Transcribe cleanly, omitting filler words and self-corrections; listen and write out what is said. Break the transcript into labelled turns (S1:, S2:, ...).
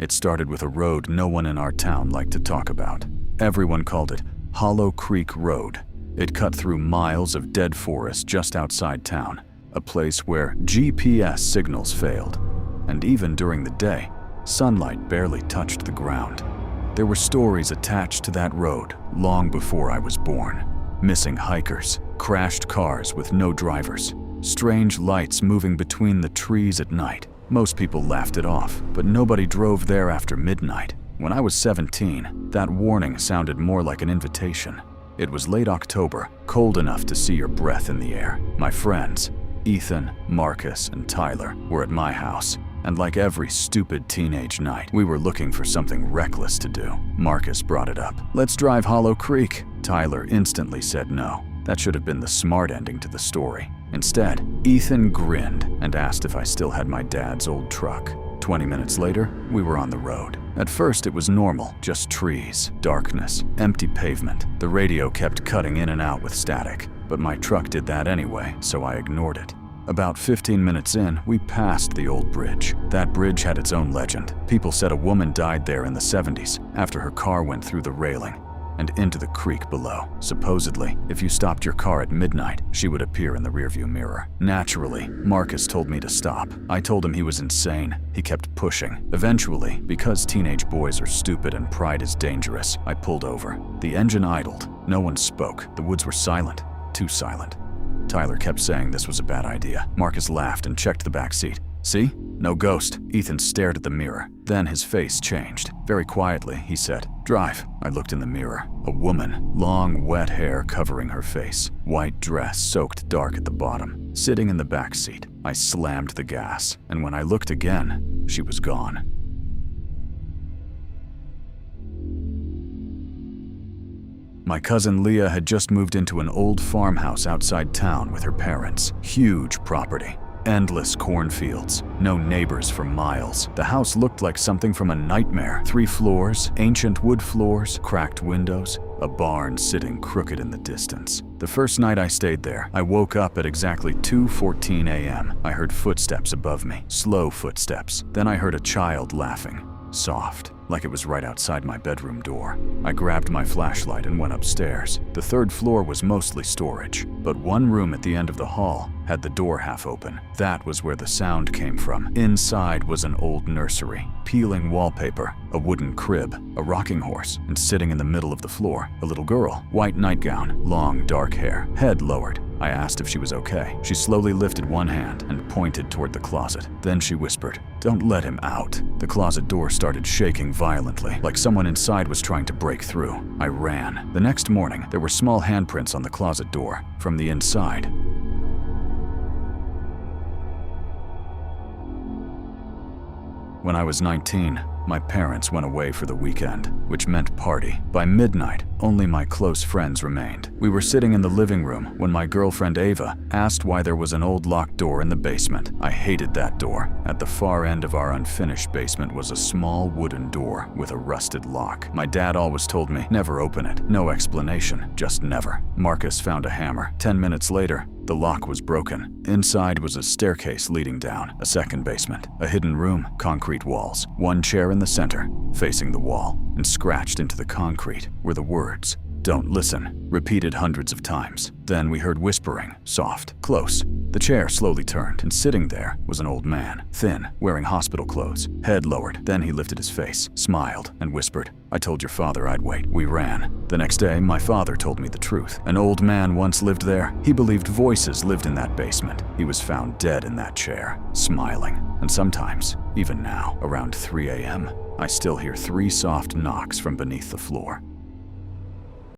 S1: It started with a road no one in our town liked to talk about. Everyone called it Hollow Creek Road. It cut through miles of dead forest just outside town, a place where GPS signals failed. And even during the day, sunlight barely touched the ground. There were stories attached to that road long before I was born. Missing hikers, crashed cars with no drivers, strange lights moving between the trees at night. Most people laughed it off, but nobody drove there after midnight. When I was 17, that warning sounded more like an invitation. It was late October, cold enough to see your breath in the air. My friends, Ethan, Marcus, and Tyler, were at my house. And like every stupid teenage night, we were looking for something reckless to do. Marcus brought it up. "Let's drive Hollow Creek." Tyler instantly said no. That should have been the smart ending to the story. Instead, Ethan grinned and asked if I still had my dad's old truck. 20 minutes later, we were on the road. At first, it was normal, just trees, darkness, empty pavement. The radio kept cutting in and out with static, but my truck did that anyway, so I ignored it. About 15 minutes in, we passed the old bridge. That bridge had its own legend. People said a woman died there in the 70s after her car went through the railing and into the creek below. Supposedly, if you stopped your car at midnight, she would appear in the rearview mirror. Naturally, Marcus told me to stop. I told him he was insane. He kept pushing. Eventually, because teenage boys are stupid and pride is dangerous, I pulled over. The engine idled. No one spoke. The woods were silent. Too silent. Tyler kept saying this was a bad idea. Marcus laughed and checked the back seat. "See? No ghost." Ethan stared at the mirror. Then his face changed. Very quietly, he said, "Drive." I looked in the mirror. A woman, long, wet hair covering her face, white dress soaked dark at the bottom, sitting in the back seat. I slammed the gas, and when I looked again, she was gone. My cousin Leah had just moved into an old farmhouse outside town with her parents. Huge property. Endless cornfields. No neighbors for miles. The house looked like something from a nightmare. 3 floors, ancient wood floors, cracked windows, a barn sitting crooked in the distance. The first night I stayed there, I woke up at exactly 2:14 a.m. I heard footsteps above me. Slow footsteps. Then I heard a child laughing. Soft, like it was right outside my bedroom door. I grabbed my flashlight and went upstairs. The 3rd floor was mostly storage, but one room at the end of the hall had the door half open. That was where the sound came from. Inside was an old nursery, peeling wallpaper, a wooden crib, a rocking horse, and sitting in the middle of the floor, a little girl, white nightgown, long dark hair, head lowered. I asked if she was okay. She slowly lifted one hand and pointed toward the closet. Then she whispered, "Don't let him out." The closet door started shaking violently, like someone inside was trying to break through. I ran. The next morning, there were small handprints on the closet door from the inside. When I was 19, my parents went away for the weekend, which meant party. By midnight, only my close friends remained. We were sitting in the living room when my girlfriend Ava asked why there was an old locked door in the basement. I hated that door. At the far end of our unfinished basement was a small wooden door with a rusted lock. My dad always told me, never open it. No explanation, just never. Marcus found a hammer. 10 minutes later, the lock was broken. Inside was a staircase leading down, a second basement, a hidden room, concrete walls, one chair in the center, facing the wall, and scratched into the concrete were the words, "Don't listen," repeated hundreds of times. Then we heard whispering, soft, close. The chair slowly turned, and sitting there was an old man, thin, wearing hospital clothes, head lowered. Then he lifted his face, smiled, and whispered, "I told your father I'd wait." We ran. The next day, my father told me the truth. An old man once lived there. He believed voices lived in that basement. He was found dead in that chair, smiling. And sometimes, even now, around 3 a.m., I still hear 3 soft knocks from beneath the floor.